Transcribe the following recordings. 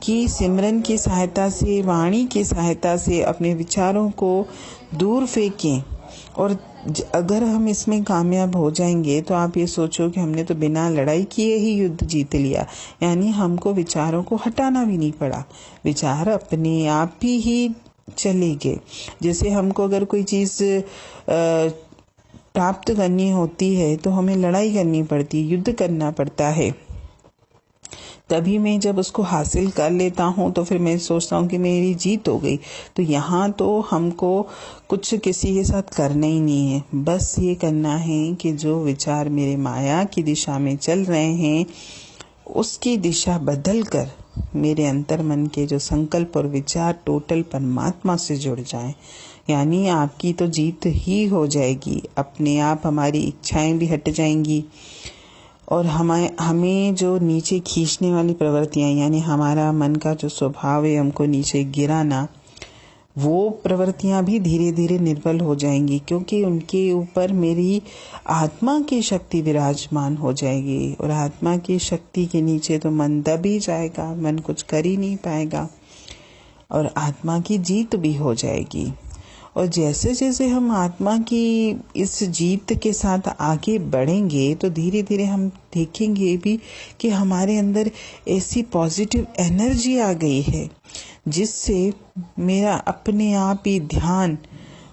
कि सिमरन की सहायता से, वाणी की सहायता से अपने विचारों को दूर फेंकें। और अगर हम इसमें कामयाब हो जाएंगे तो आप ये सोचो कि हमने तो बिना लड़ाई किए ही युद्ध जीत लिया। यानी हमको विचारों को हटाना भी नहीं पड़ा, विचार अपने आप ही चले गए। जैसे हमको अगर कोई चीज़ प्राप्त करनी होती है तो हमें लड़ाई करनी पड़ती है, युद्ध करना पड़ता है। तभी मैं जब उसको हासिल कर लेता हूँ तो फिर मैं सोचता हूँ कि मेरी जीत हो गई। तो यहाँ तो हमको कुछ किसी के साथ करना ही नहीं है, बस ये करना है कि जो विचार मेरे माया की दिशा में चल रहे हैं उसकी दिशा बदल कर मेरे अंतर मन के जो संकल्प और विचार टोटल परमात्मा से जुड़ जाएं। यानी आपकी तो जीत ही हो जाएगी, अपने आप हमारी इच्छाएं भी हट जाएंगी और हमें जो नीचे खींचने वाली प्रवृत्तियां, यानी हमारा मन का जो स्वभाव है हमको नीचे गिराना, वो प्रवृत्तियां भी धीरे धीरे निर्बल हो जाएंगी, क्योंकि उनके ऊपर मेरी आत्मा की शक्ति विराजमान हो जाएगी। और आत्मा की शक्ति के नीचे तो मन दब ही जाएगा, मन कुछ कर ही नहीं पाएगा और आत्मा की जीत भी हो जाएगी। और जैसे जैसे हम आत्मा की इस जीत के साथ आगे बढ़ेंगे तो धीरे धीरे हम देखेंगे भी कि हमारे अंदर ऐसी पॉजिटिव एनर्जी आ गई है जिससे मेरा अपने आप ही ध्यान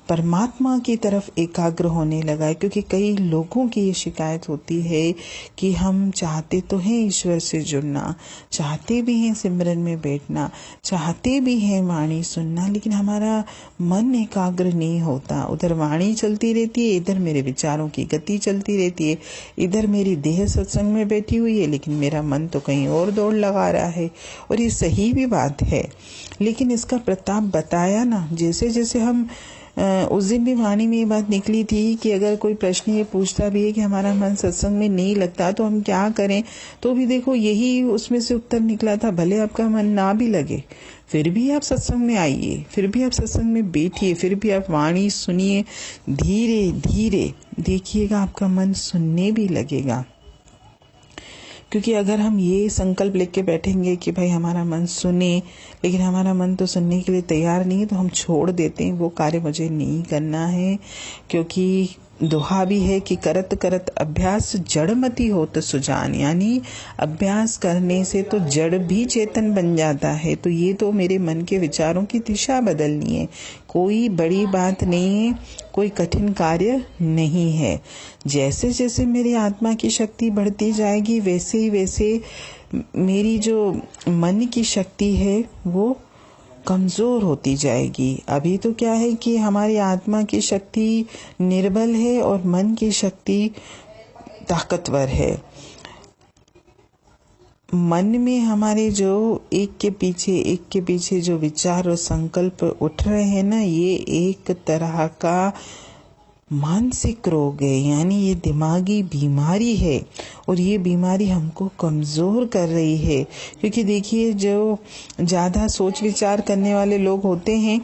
परमात्मा की तरफ एकाग्र होने लगा है। क्योंकि कई लोगों की ये शिकायत होती है कि हम चाहते तो हैं ईश्वर से जुड़ना, चाहते भी हैं सिमरन में बैठना, चाहते भी हैं वाणी सुनना, लेकिन हमारा मन एकाग्र नहीं होता। उधर वाणी चलती रहती है, इधर मेरे विचारों की गति चलती रहती है, इधर मेरी देह सत्संग में बैठी हुई है लेकिन मेरा मन तो कहीं और दौड़ लगा रहा है। और ये सही भी बात है, लेकिन इसका प्रताप बताया ना। जैसे जैसे हम उस दिन भी वाणी में ये बात निकली थी कि अगर कोई प्रश्न ये पूछता भी है कि हमारा मन सत्संग में नहीं लगता तो हम क्या करें, तो भी देखो यही उसमें से उत्तर निकला था, भले आपका मन ना भी लगे फिर भी आप सत्संग में आइए, फिर भी आप सत्संग में बैठिए, फिर भी आप वाणी सुनिए, धीरे धीरे देखिएगा आपका मन सुनने भी लगेगा। क्योंकि अगर हम ये संकल्प लेके बैठेंगे कि भाई हमारा मन सुने, लेकिन हमारा मन तो सुनने के लिए तैयार नहीं है, तो हम छोड़ देते हैं, वो कार्य मुझे नहीं करना है। क्योंकि दोहा भी है कि करत करत अभ्यास जड़मति होत सुजान, यानी अभ्यास करने से तो जड़ भी चेतन बन जाता है। तो ये तो मेरे मन के विचारों की दिशा बदलनी है, कोई बड़ी बात नहीं है, कोई कठिन कार्य नहीं है। जैसे जैसे मेरी आत्मा की शक्ति बढ़ती जाएगी वैसे ही वैसे मेरी जो मन की शक्ति है वो कमज़ोर होती जाएगी। अभी तो क्या है कि हमारी आत्मा की शक्ति निर्बल है और मन की शक्ति ताकतवर है। मन में हमारे जो एक के पीछे जो विचार और संकल्प उठ रहे हैं ना, ये एक तरह का मानसिक रोग है, यानी ये दिमागी बीमारी है और ये बीमारी हमको कमज़ोर कर रही है। क्योंकि देखिए जो ज़्यादा सोच विचार करने वाले लोग होते हैं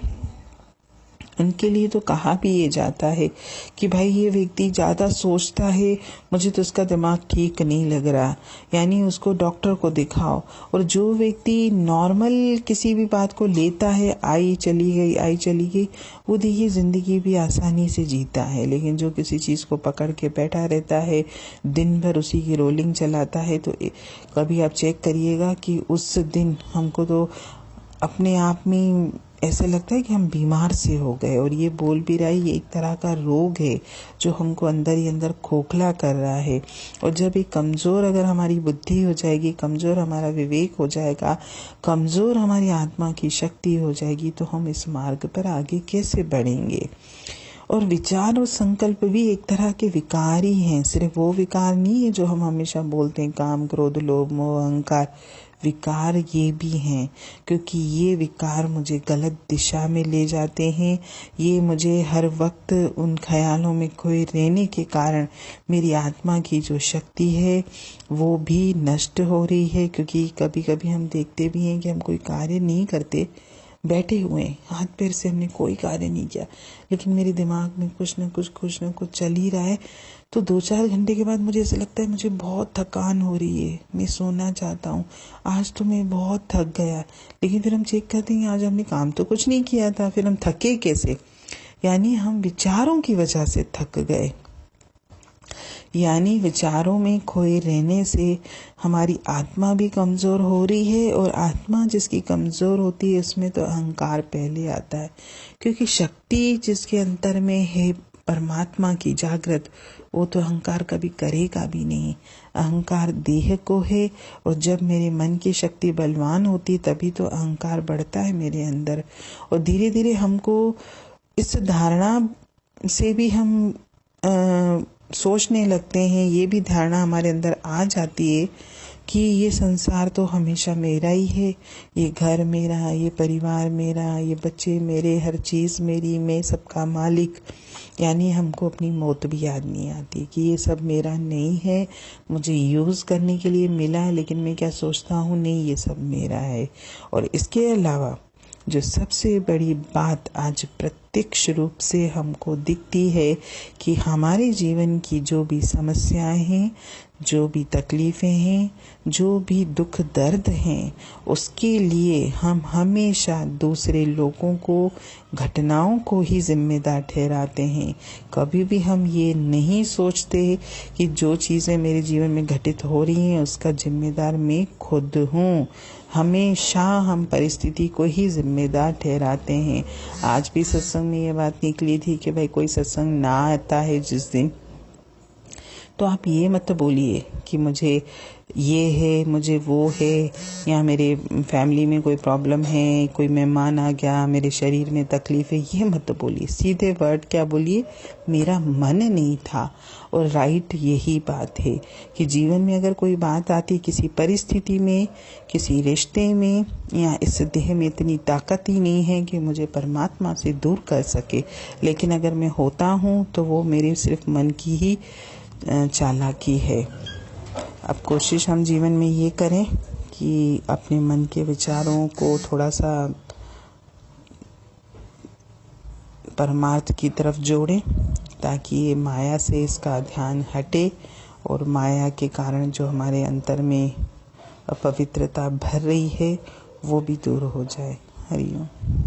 उनके लिए तो कहा भी ये जाता है कि भाई ये व्यक्ति ज़्यादा सोचता है, मुझे तो उसका दिमाग ठीक नहीं लग रहा, यानी उसको डॉक्टर को दिखाओ। और जो व्यक्ति नॉर्मल किसी भी बात को लेता है, आई चली गई, वो देखिए ज़िंदगी भी आसानी से जीता है। लेकिन जो किसी चीज़ को पकड़ के बैठा रहता है, दिन भर उसी की रोलिंग चलाता है, तो कभी आप चेक करिएगा कि उस दिन हमको तो अपने आप में ऐसे लगता है कि हम बीमार से हो गए। और ये बोल भी रहा है, ये एक तरह का रोग है जो हमको अंदर ही अंदर खोखला कर रहा है। और जब एक कमज़ोर अगर हमारी बुद्धि हो जाएगी, कमज़ोर हमारा विवेक हो जाएगा, कमज़ोर हमारी आत्मा की शक्ति हो जाएगी, तो हम इस मार्ग पर आगे कैसे बढ़ेंगे। और विचार और संकल्प भी एक तरह के विकार ही हैं, सिर्फ वो विकार नहीं है जो हम हमेशा बोलते हैं, काम क्रोध लोभ मोह अहंकार। विकार ये भी हैं, क्योंकि ये विकार मुझे गलत दिशा में ले जाते हैं। ये मुझे हर वक्त उन ख्यालों में खोए रहने के कारण मेरी आत्मा की जो शक्ति है वो भी नष्ट हो रही है। क्योंकि कभी कभी हम देखते भी हैं कि हम कोई कार्य नहीं करते, बैठे हुए हैं, हाथ पैर से हमने कोई कार्य नहीं किया, लेकिन मेरे दिमाग में कुछ न कुछ चल ही रहा है। तो 2-4 घंटे के बाद मुझे ऐसा लगता है मुझे बहुत थकान हो रही है, मैं सोना चाहता हूँ, आज तो मैं बहुत थक गया। लेकिन फिर हम चेक करते हैं आज हमने काम तो कुछ नहीं किया था, फिर हम थके कैसे? यानी हम विचारों की वजह से थक गए। यानी विचारों में खोए रहने से हमारी आत्मा भी कमज़ोर हो रही है, और आत्मा जिसकी कमज़ोर होती है उसमें तो अहंकार पहले आता है, क्योंकि शक्ति जिसके अंतर में है परमात्मा की जागृत, वो तो अहंकार कभी करेगा भी नहीं। अहंकार देह को है, और जब मेरे मन की शक्ति बलवान होती तभी तो अहंकार बढ़ता है मेरे अंदर। और धीरे धीरे हमको इस धारणा से भी हम सोचने लगते हैं, ये भी धारणा हमारे अंदर आ जाती है कि ये संसार तो हमेशा मेरा ही है, ये घर मेरा, ये परिवार मेरा, ये बच्चे मेरे, हर चीज़ मेरी, मैं सबका मालिक। यानी हमको अपनी मौत भी याद नहीं आती कि ये सब मेरा नहीं है, मुझे यूज़ करने के लिए मिला है, लेकिन मैं क्या सोचता हूँ, नहीं ये सब मेरा है। और इसके अलावा जो सबसे बड़ी बात आज प्रत्यक्ष रूप से हमको दिखती है कि हमारे जीवन की जो भी समस्याएं हैं, जो भी तकलीफ़ें हैं, जो भी दुख दर्द हैं, उसके लिए हम हमेशा दूसरे लोगों को, घटनाओं को ही जिम्मेदार ठहराते हैं। कभी भी हम ये नहीं सोचते कि जो चीज़ें मेरे जीवन में घटित हो रही हैं उसका जिम्मेदार मैं खुद हूँ। हमेशा हम परिस्थिति को ही जिम्मेदार ठहराते हैं। आज भी सत्संग में ये बात निकली थी कि भाई कोई सत्संग ना आता है जिस दिन, तो आप ये मत बोलिए कि मुझे ये है, मुझे वो है, या मेरे फैमिली में कोई प्रॉब्लम है, कोई मेहमान आ गया, मेरे शरीर में तकलीफ है, ये मत बोलिए। सीधे वर्ड क्या बोलिए, मेरा मन नहीं था। और राइट यही बात है कि जीवन में अगर कोई बात आती, किसी परिस्थिति में, किसी रिश्ते में, या इस देह में इतनी ताकत ही नहीं है कि मुझे परमात्मा से दूर कर सके, लेकिन अगर मैं होता हूँ तो वो मेरे सिर्फ मन की ही चालाकी है। अब कोशिश हम जीवन में ये करें कि अपने मन के विचारों को थोड़ा सा परमार्थ की तरफ जोड़ें, ताकि ये माया से इसका ध्यान हटे, और माया के कारण जो हमारे अंतर में अपवित्रता भर रही है वो भी दूर हो जाए। हरि ओम।